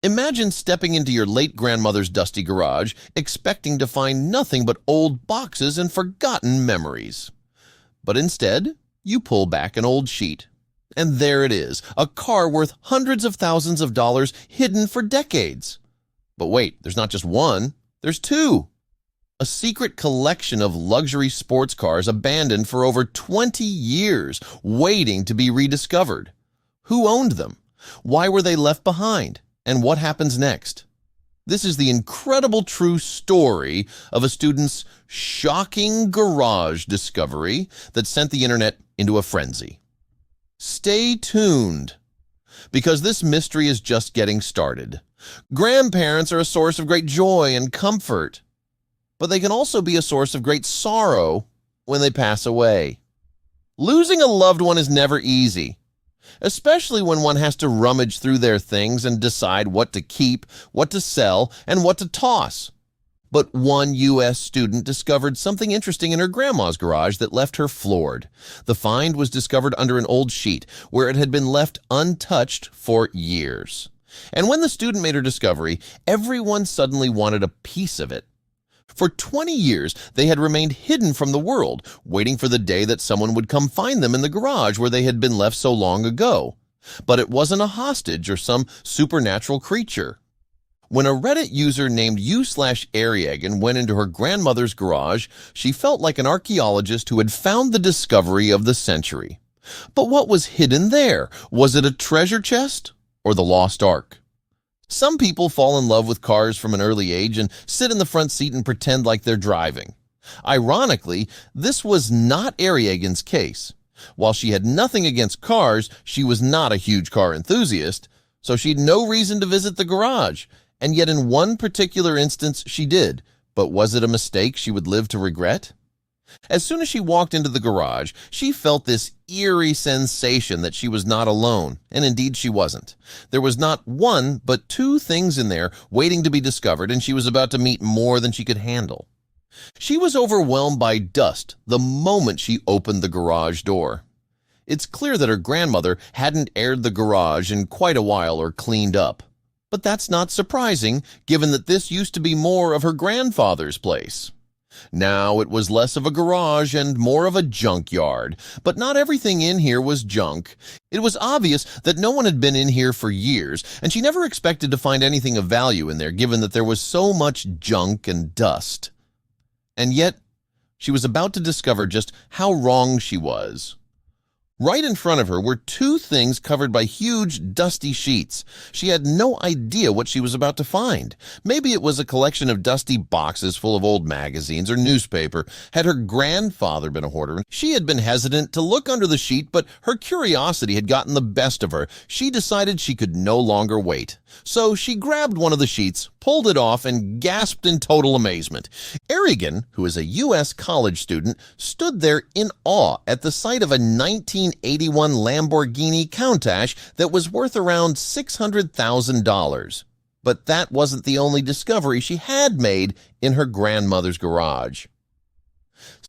Imagine stepping into your late grandmother's dusty garage, expecting to find nothing but old boxes and forgotten memories. But instead, you pull back an old sheet. And there it is, a car worth hundreds of thousands of dollars hidden for decades. But wait, there's not just one, there's two. A secret collection of luxury sports cars abandoned for over 20 years, waiting to be rediscovered. Who owned them? Why were they left behind? And what happens next? This is the incredible true story of a student's shocking garage discovery that sent the internet into a frenzy. Stay tuned, because this mystery is just getting started. Grandparents are a source of great joy and comfort, but they can also be a source of great sorrow when they pass away. Losing a loved one is never easy, especially when one has to rummage through their things and decide what to keep, what to sell, and what to toss. But one U.S. student discovered something interesting in her grandma's garage that left her floored. The find was discovered under an old sheet where it had been left untouched for years. And when the student made her discovery, everyone suddenly wanted a piece of it. For 20 years, they had remained hidden from the world, waiting for the day that someone would come find them in the garage where they had been left so long ago. But it wasn't a hostage or some supernatural creature. When a Reddit user named u/Ariagan went into her grandmother's garage, she felt like an archaeologist who had found the discovery of the century. But what was hidden there? Was it a treasure chest or the lost ark? Some people fall in love with cars from an early age and sit in the front seat and pretend like they're driving. Ironically, this was not Ariagan's case. While she had nothing against cars, she was not a huge car enthusiast, so she had no reason to visit the garage. And yet in one particular instance she did. But was it a mistake she would live to regret? As soon as she walked into the garage, she felt this eerie sensation that she was not alone, and indeed she wasn't. There was not one, but two things in there waiting to be discovered, and she was about to meet more than she could handle. She was overwhelmed by dust the moment she opened the garage door. It's clear that her grandmother hadn't aired the garage in quite a while or cleaned up. But that's not surprising, given that this used to be more of her grandfather's place. Now it was less of a garage and more of a junkyard, but not everything in here was junk. It was obvious that no one had been in here for years, and she never expected to find anything of value in there, given that there was so much junk and dust. And yet, she was about to discover just how wrong she was. Right in front of her were two things covered by huge, dusty sheets. She had no idea what she was about to find. Maybe it was a collection of dusty boxes full of old magazines or newspaper. Had her grandfather been a hoarder, she had been hesitant to look under the sheet, but her curiosity had gotten the best of her. She decided she could no longer wait. So she grabbed one of the sheets, pulled it off, and gasped in total amazement. Ariagan, who is a U.S. college student, stood there in awe at the sight of a 1981 Lamborghini Countach that was worth around $600,000. But that wasn't the only discovery she had made in her grandmother's garage.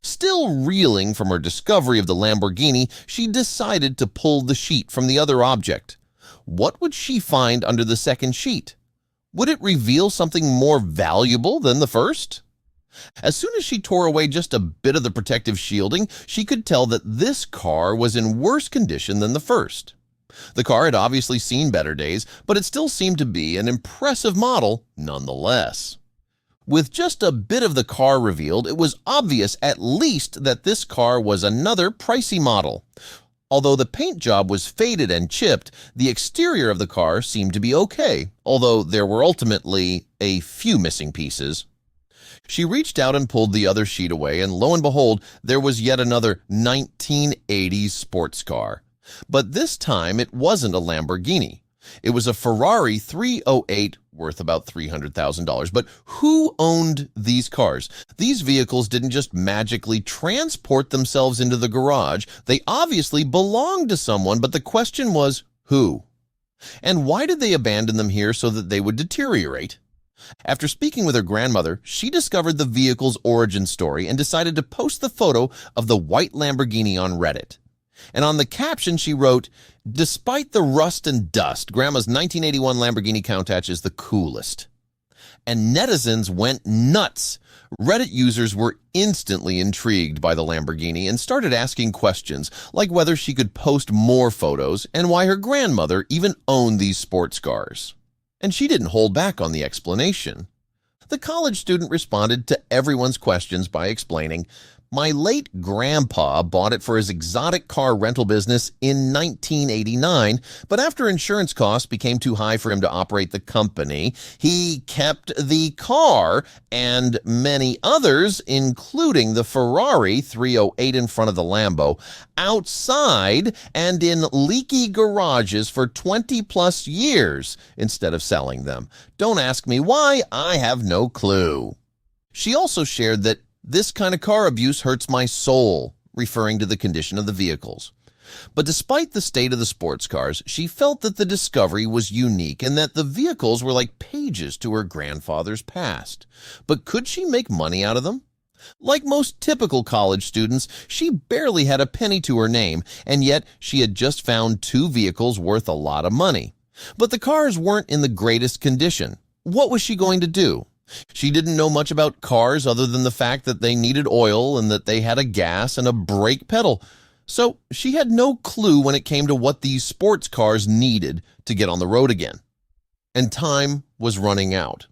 Still reeling from her discovery of the Lamborghini, she decided to pull the sheet from the other object. What would she find under the second sheet? Would it reveal something more valuable than the first? As soon as she tore away just a bit of the protective shielding, she could tell that this car was in worse condition than the first. The car had obviously seen better days, but it still seemed to be an impressive model nonetheless. With just a bit of the car revealed, it was obvious at least that this car was another pricey model. Although the paint job was faded and chipped, the exterior of the car seemed to be okay, although there were ultimately a few missing pieces. She reached out and pulled the other sheet away, and lo and behold, there was yet another 1980s sports car. But this time it wasn't a Lamborghini. It was a Ferrari 308 worth about $300,000. But who owned these cars? These vehicles didn't just magically transport themselves into the garage. They obviously belonged to someone, but the question was, who? And why did they abandon them here so that they would deteriorate? After speaking with her grandmother, she discovered the vehicle's origin story and decided to post the photo of the white Lamborghini on Reddit. And on the caption, she wrote, "Despite the rust and dust, Grandma's 1981 Lamborghini Countach is the coolest." And netizens went nuts. Reddit users were instantly intrigued by the Lamborghini and started asking questions like whether she could post more photos and why her grandmother even owned these sports cars. And she didn't hold back on the explanation. The college student responded to everyone's questions by explaining, "My late grandpa bought it for his exotic car rental business in 1989, but after insurance costs became too high for him to operate the company, he kept the car and many others, including the Ferrari 308 in front of the Lambo, outside and in leaky garages for 20 plus years instead of selling them. Don't ask me why, I have no clue." She also shared that "This kind of car abuse hurts my soul," referring to the condition of the vehicles. But despite the state of the sports cars, she felt that the discovery was unique and that the vehicles were like pages to her grandfather's past. But could she make money out of them? Like most typical college students, she barely had a penny to her name, and yet she had just found two vehicles worth a lot of money. But the cars weren't in the greatest condition. What was she going to do? She didn't know much about cars other than the fact that they needed oil and that they had a gas and a brake pedal. So she had no clue when it came to what these sports cars needed to get on the road again. And time was running out.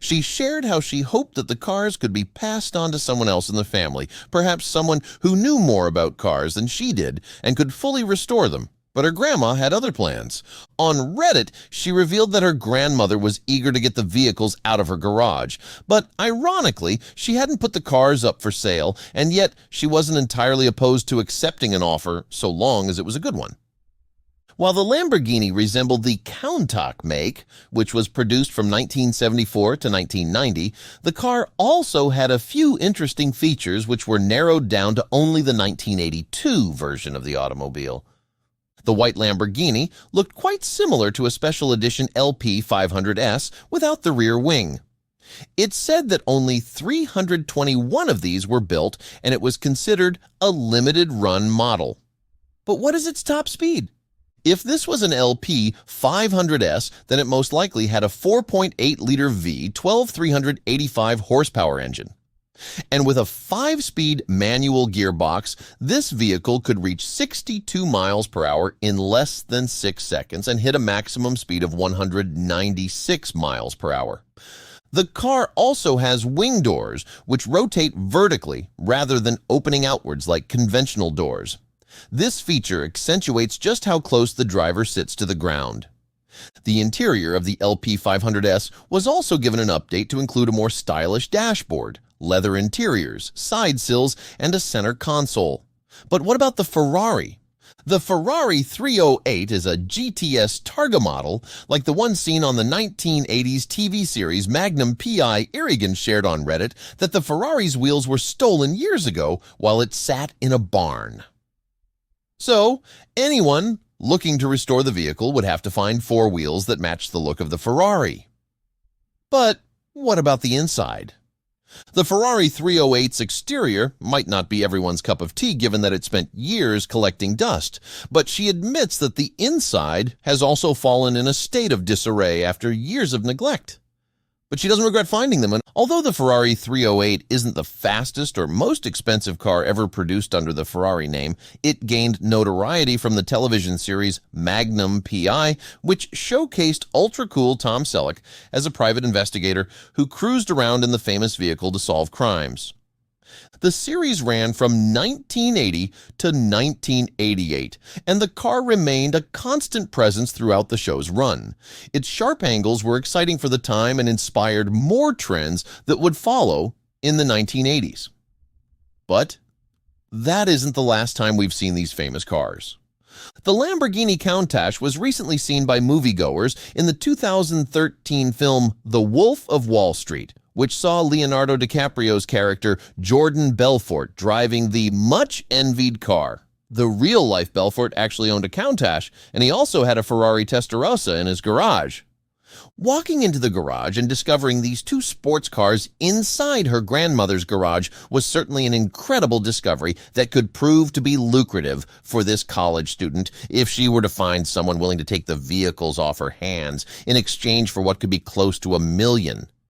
She shared how she hoped that the cars could be passed on to someone else in the family, perhaps someone who knew more about cars than she did and could fully restore them. But her grandma had other plans. On Reddit, she revealed that her grandmother was eager to get the vehicles out of her garage. But ironically, she hadn't put the cars up for sale, and yet she wasn't entirely opposed to accepting an offer so long as it was a good one. While the Lamborghini resembled the Countach make, which was produced from 1974 to 1990, the car also had a few interesting features which were narrowed down to only the 1982 version of the automobile. The white Lamborghini looked quite similar to a special edition LP 500S without the rear wing. It said that only 321 of these were built, and it was considered a limited run model. But what is its top speed? If this was an LP 500S, then it most likely had a 4.8-liter V 12,385 horsepower engine. And with a 5-speed manual gearbox, this vehicle could reach 62 miles per hour in less than 6 seconds and hit a maximum speed of 196 miles per hour. The car also has wing doors, which rotate vertically rather than opening outwards like conventional doors. This feature accentuates just how close the driver sits to the ground. The interior of the LP 500S was also given an update to include a more stylish dashboard, leather interiors, side sills, and a center console. But what about the Ferrari? The Ferrari 308 is a GTS Targa model like the one seen on the 1980s TV series Magnum P.I. Irrigan shared on Reddit that the Ferrari's wheels were stolen years ago while it sat in a barn. So, anyone looking to restore the vehicle would have to find four wheels that matched the look of the Ferrari. But what about the inside? The Ferrari 308's exterior might not be everyone's cup of tea given that it spent years collecting dust, but she admits that the inside has also fallen in a state of disarray after years of neglect. But she doesn't regret finding them, and although the Ferrari 308 isn't the fastest or most expensive car ever produced under the Ferrari name, it gained notoriety from the television series Magnum P.I., which showcased ultra-cool Tom Selleck as a private investigator who cruised around in the famous vehicle to solve crimes. The series ran from 1980 to 1988, and the car remained a constant presence throughout the show's run. Its sharp angles were exciting for the time and inspired more trends that would follow in the 1980s. But that isn't the last time we've seen these famous cars. The Lamborghini Countach was recently seen by moviegoers in the 2013 film The Wolf of Wall Street, which saw Leonardo DiCaprio's character Jordan Belfort driving the much-envied car. The real-life Belfort actually owned a Countach, and he also had a Ferrari Testarossa in his garage. Walking into the garage and discovering these two sports cars inside her grandmother's garage was certainly an incredible discovery that could prove to be lucrative for this college student if she were to find someone willing to take the vehicles off her hands in exchange for what could be close to $1 million.